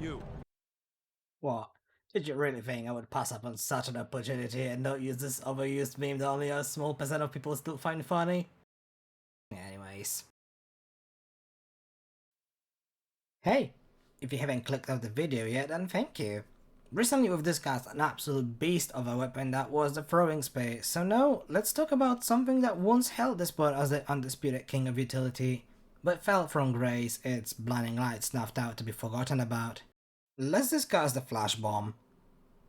You. What? Did you really think I would pass up on such an opportunity and not use this overused meme that only a small percent of people still find funny? Anyways. Hey, if you haven't clicked out the video yet, then thank you. Recently we've discussed an absolute beast of a weapon that was the throwing spear, so now let's talk about something that once held the spot as the undisputed king of utility, but fell from grace, its blinding light snuffed out to be forgotten about. Let's discuss the flash bomb.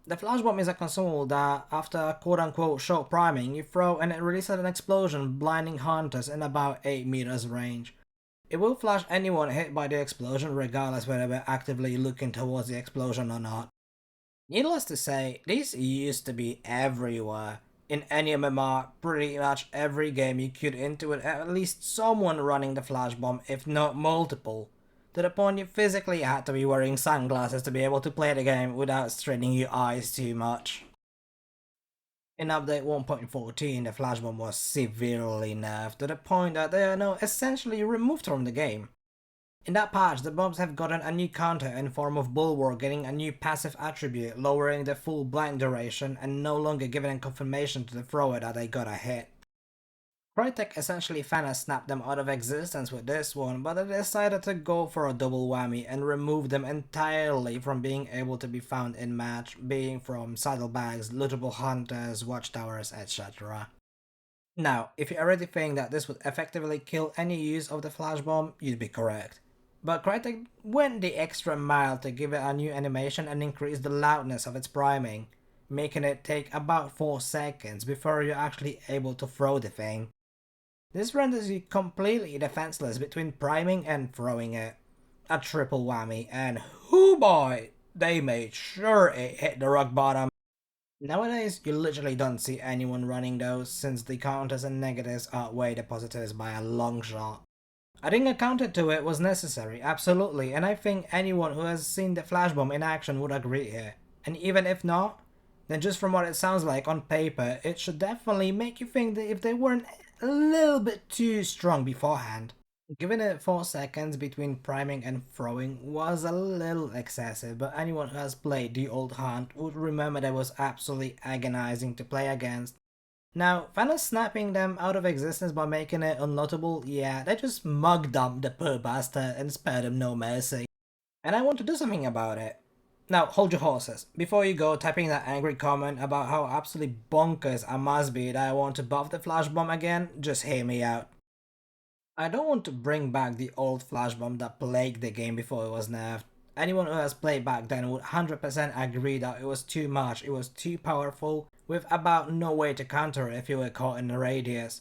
The flash bomb is a consumable that, after a quote-unquote short priming, you throw and it releases an explosion blinding hunters in about 8 meters range. It will flash anyone hit by the explosion regardless whether they're actively looking towards the explosion or not. Needless to say, these used to be everywhere. In any MMR, pretty much every game you could intuit at least someone running the flash bomb, if not multiple. To the point you physically had to be wearing sunglasses to be able to play the game without straining your eyes too much. In update 1.14, the flash bomb was severely nerfed to the point that they are now essentially removed from the game. In that patch, the bombs have gotten a new counter in form of Bulwark getting a new passive attribute, lowering the full blind duration and no longer giving a confirmation to the thrower that they got a hit. Crytek essentially finna snapped them out of existence with this one, but they decided to go for a double whammy and remove them entirely from being able to be found in match, being from saddlebags, lootable hunters, watchtowers, etc. Now, if you already think that this would effectively kill any use of the flash bomb, you'd be correct. But Crytek went the extra mile to give it a new animation and increase the loudness of its priming, making it take about 4 seconds before you're actually able to throw the thing. This renders you completely defenseless between priming and throwing it. A triple whammy, and hoo boy, they made sure it hit the rock bottom. Nowadays, you literally don't see anyone running those since the counters and negatives outweigh the positives by a long shot. Adding a counter to it was necessary, absolutely, and I think anyone who has seen the flash bomb in action would agree here. And even if not, then just from what it sounds like on paper, it should definitely make you think that if they weren't a little bit too strong beforehand. Giving it 4 seconds between priming and throwing was a little excessive, but anyone who has played the old Hunt would remember that it was absolutely agonizing to play against. Now, finally snapping them out of existence by making it unnotable, yeah, they just mug dumped the poor bastard and spared him no mercy. And I want to do something about it. Now, hold your horses. Before you go typing that angry comment about how absolutely bonkers I must be that I want to buff the flash bomb again, just hear me out. I don't want to bring back the old flash bomb that plagued the game before it was nerfed. Anyone who has played back then would 100% agree that it was too much, it was too powerful, with about no way to counter it if you were caught in the radius.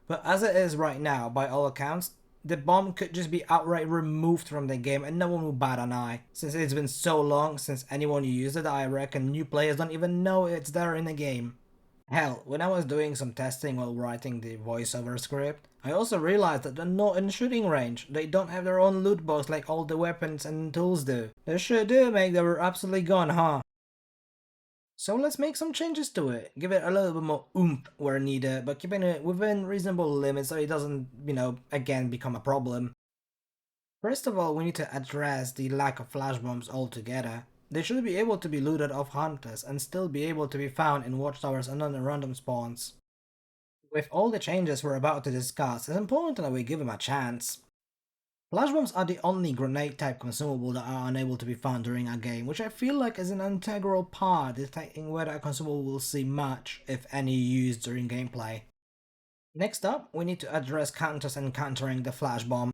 But as it is right now, by all accounts, the bomb could just be outright removed from the game and no one will bat an eye, since it's been so long since anyone used it. I reckon new players don't even know it's there in the game. Hell, when I was doing some testing while writing the voiceover script, I also realized that they're not in shooting range. They don't have their own loot box like all the weapons and tools do. They sure do make they were absolutely gone, huh? So let's make some changes to it. Give it a little bit more oomph where needed, but keeping it within reasonable limits so it doesn't, again become a problem. First of all, we need to address the lack of flash bombs altogether. They should be able to be looted off hunters and still be able to be found in watchtowers and on random spawns. With all the changes we're about to discuss, it's important that we give them a chance. Flash bombs are the only grenade type consumable that are unable to be found during a game, which I feel like is an integral part detecting whether a consumable will see much, if any, used during gameplay. Next up, we need to address counters and countering the flash bomb.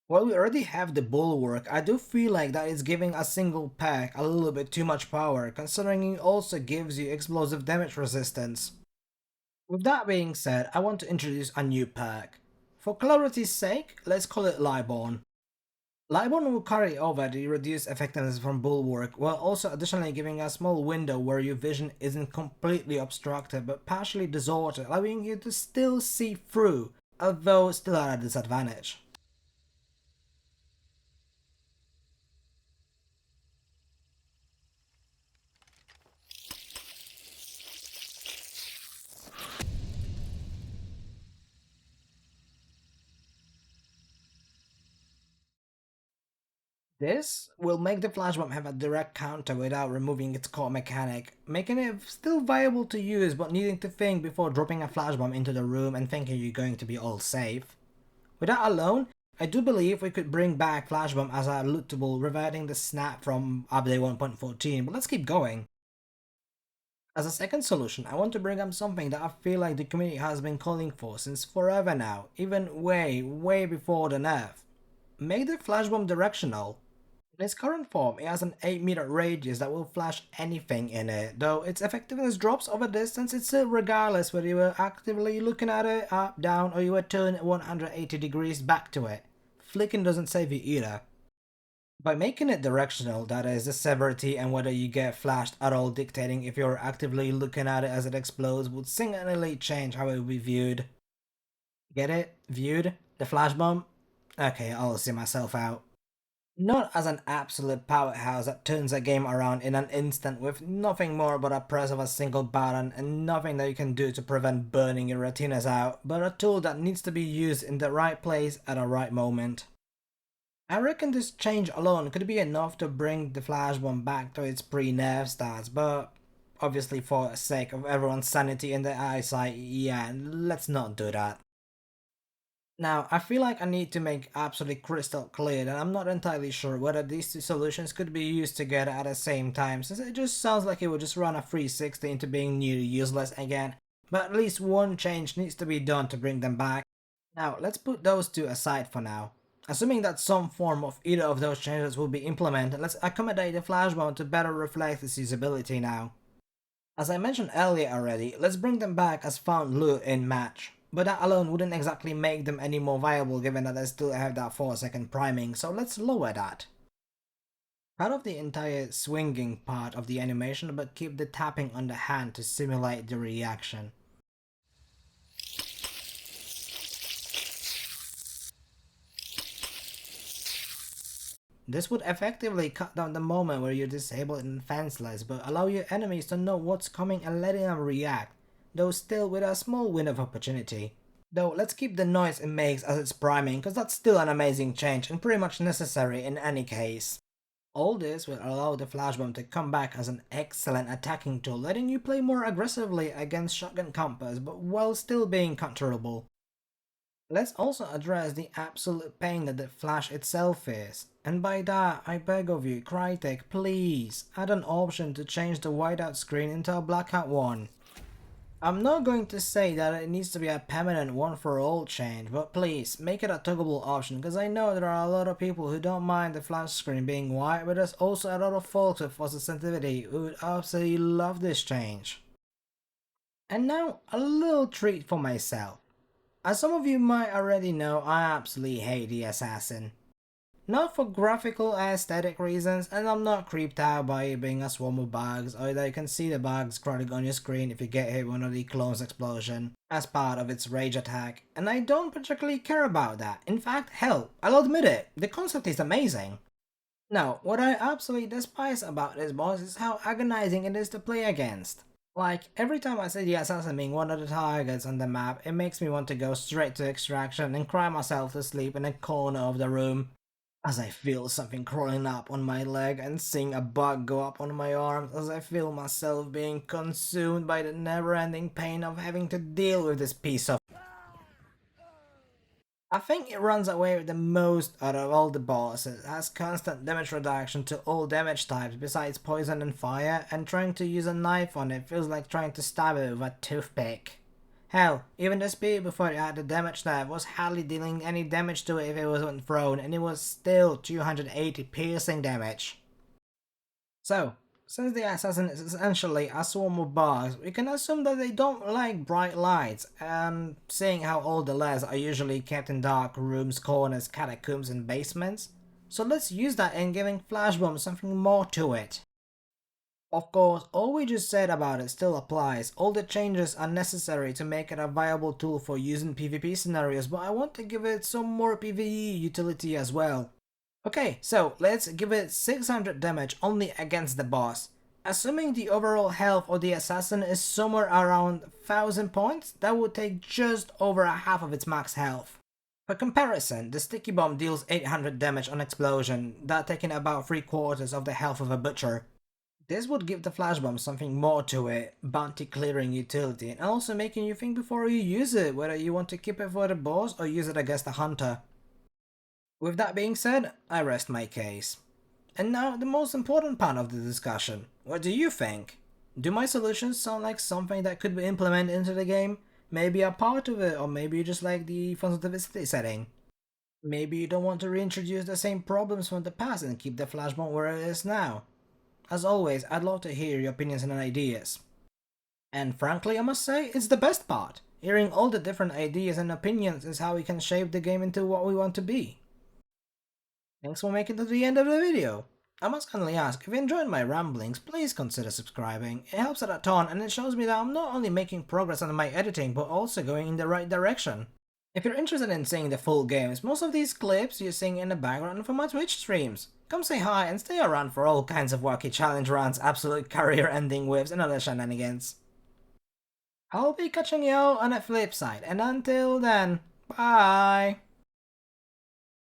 While we already have the bulwark, I do feel like that is giving a single pack a little bit too much power, considering it also gives you explosive damage resistance. With that being said, I want to introduce a new pack. For clarity's sake, let's call it Lightborn. Lightborn will carry over the reduced effectiveness from Bulwark, while also additionally giving a small window where your vision isn't completely obstructed but partially distorted, allowing you to still see through, although still at a disadvantage. This will make the flash bomb have a direct counter without removing its core mechanic, making it still viable to use but needing to think before dropping a flash bomb into the room and thinking you're going to be all safe. With that alone, I do believe we could bring back flash bomb as a lootable, reverting the snap from update 1.14, but let's keep going. As a second solution, I want to bring up something that I feel like the community has been calling for since forever now, even way before the nerf. Make the flash bomb directional. In its current form, it has an 8-meter radius that will flash anything in it, though its effectiveness drops over distance, it's still regardless whether you were actively looking at it, up, down, or you were turned 180 degrees back to it. Flicking doesn't save you either. By making it directional, that is, the severity and whether you get flashed at all dictating if you're actively looking at it as it explodes would singularly change how it will be viewed. Get it? Viewed? The flash bomb? Okay, I'll see myself out. Not as an absolute powerhouse that turns a game around in an instant with nothing more but a press of a single button and nothing that you can do to prevent burning your retinas out, but a tool that needs to be used in the right place at the right moment. I reckon this change alone could be enough to bring the flash bomb back to its pre-nerf stats, but obviously for the sake of everyone's sanity and their eyesight, yeah, let's not do that. Now, I feel like I need to make absolutely crystal clear that I'm not entirely sure whether these two solutions could be used together at the same time, since it just sounds like it would just run a 360 into being nearly useless again, but at least one change needs to be done to bring them back. Now, let's put those two aside for now. Assuming that some form of either of those changes will be implemented, let's accommodate the flash bomb to better reflect its usability now. As I mentioned earlier already, let's bring them back as found loot in match. But that alone wouldn't exactly make them any more viable given that they still have that 4-second priming, so let's lower that. Cut off the entire swinging part of the animation but keep the tapping on the hand to simulate the reaction. This would effectively cut down the moment where you're disabled and defenseless, but allow your enemies to know what's coming and letting them react, though still with a small window of opportunity. Though let's keep the noise it makes as it's priming, cause that's still an amazing change and pretty much necessary in any case. All this will allow the flash bomb to come back as an excellent attacking tool, letting you play more aggressively against shotgun campers, but while still being counterable. Let's also address the absolute pain that the flash itself is, and by that I beg of you, Crytek, please add an option to change the whiteout screen into a blackout one. I'm not going to say that it needs to be a permanent one for all change, but please make it a toggleable option, because I know there are a lot of people who don't mind the flash screen being white, but there's also a lot of folks with photosensitivity who would absolutely love this change. And now a little treat for myself. As some of you might already know, I absolutely hate the Assassin. Not for graphical aesthetic reasons, and I'm not creeped out by it being a swarm of bugs, or that you can see the bugs crawling on your screen if you get hit with one of the clone's explosion as part of its rage attack, and I don't particularly care about that. In fact, hell, I'll admit it, the concept is amazing. Now, what I absolutely despise about this boss is how agonizing it is to play against. Like, every time I see the assassin being one of the targets on the map, it makes me want to go straight to extraction and cry myself to sleep in a corner of the room. As I feel something crawling up on my leg and seeing a bug go up on my arm, as I feel myself being consumed by the never-ending pain of having to deal with this piece of... I think it runs away with the most out of all the bosses, has constant damage reduction to all damage types besides poison and fire, and trying to use a knife on it feels like trying to stab it with a toothpick. Hell, even the speed before it had the damage nerf was hardly dealing any damage to it if it wasn't thrown, and it was still 280 piercing damage. So, since the assassin is essentially a swarm of bugs, we can assume that they don't like bright lights, and seeing how all the labs are usually kept in dark rooms, corners, catacombs and basements, so let's use that in giving flash bombs something more to it. Of course, all we just said about it still applies, all the changes are necessary to make it a viable tool for using PvP scenarios, but I want to give it some more PvE utility as well. Okay, so let's give it 600 damage only against the boss. Assuming the overall health of the assassin is somewhere around 1000 points, that would take just over a half of its max health. For comparison, the sticky bomb deals 800 damage on explosion, that taking about 3/4 of the health of a butcher. This would give the flash bomb something more to it, bounty clearing utility, and also making you think before you use it, whether you want to keep it for the boss or use it against the hunter. With that being said, I rest my case. And now the most important part of the discussion. What do you think? Do my solutions sound like something that could be implemented into the game? Maybe a part of it, or maybe you just like the sensitivity setting. Maybe you don't want to reintroduce the same problems from the past and keep the flashbomb where it is now. As always, I'd love to hear your opinions and ideas. And frankly, I must say, it's the best part. Hearing all the different ideas and opinions is how we can shape the game into what we want to be. Thanks for making it to the end of the video. I must kindly ask, if you enjoyed my ramblings, please consider subscribing. It helps out a ton and it shows me that I'm not only making progress on my editing but also going in the right direction. If you're interested in seeing the full games, most of these clips you're seeing in the background from my Twitch streams. Come say hi and stay around for all kinds of wacky challenge runs, absolute career-ending whips, and other shenanigans. I'll be catching you all on the flip side, and until then, bye!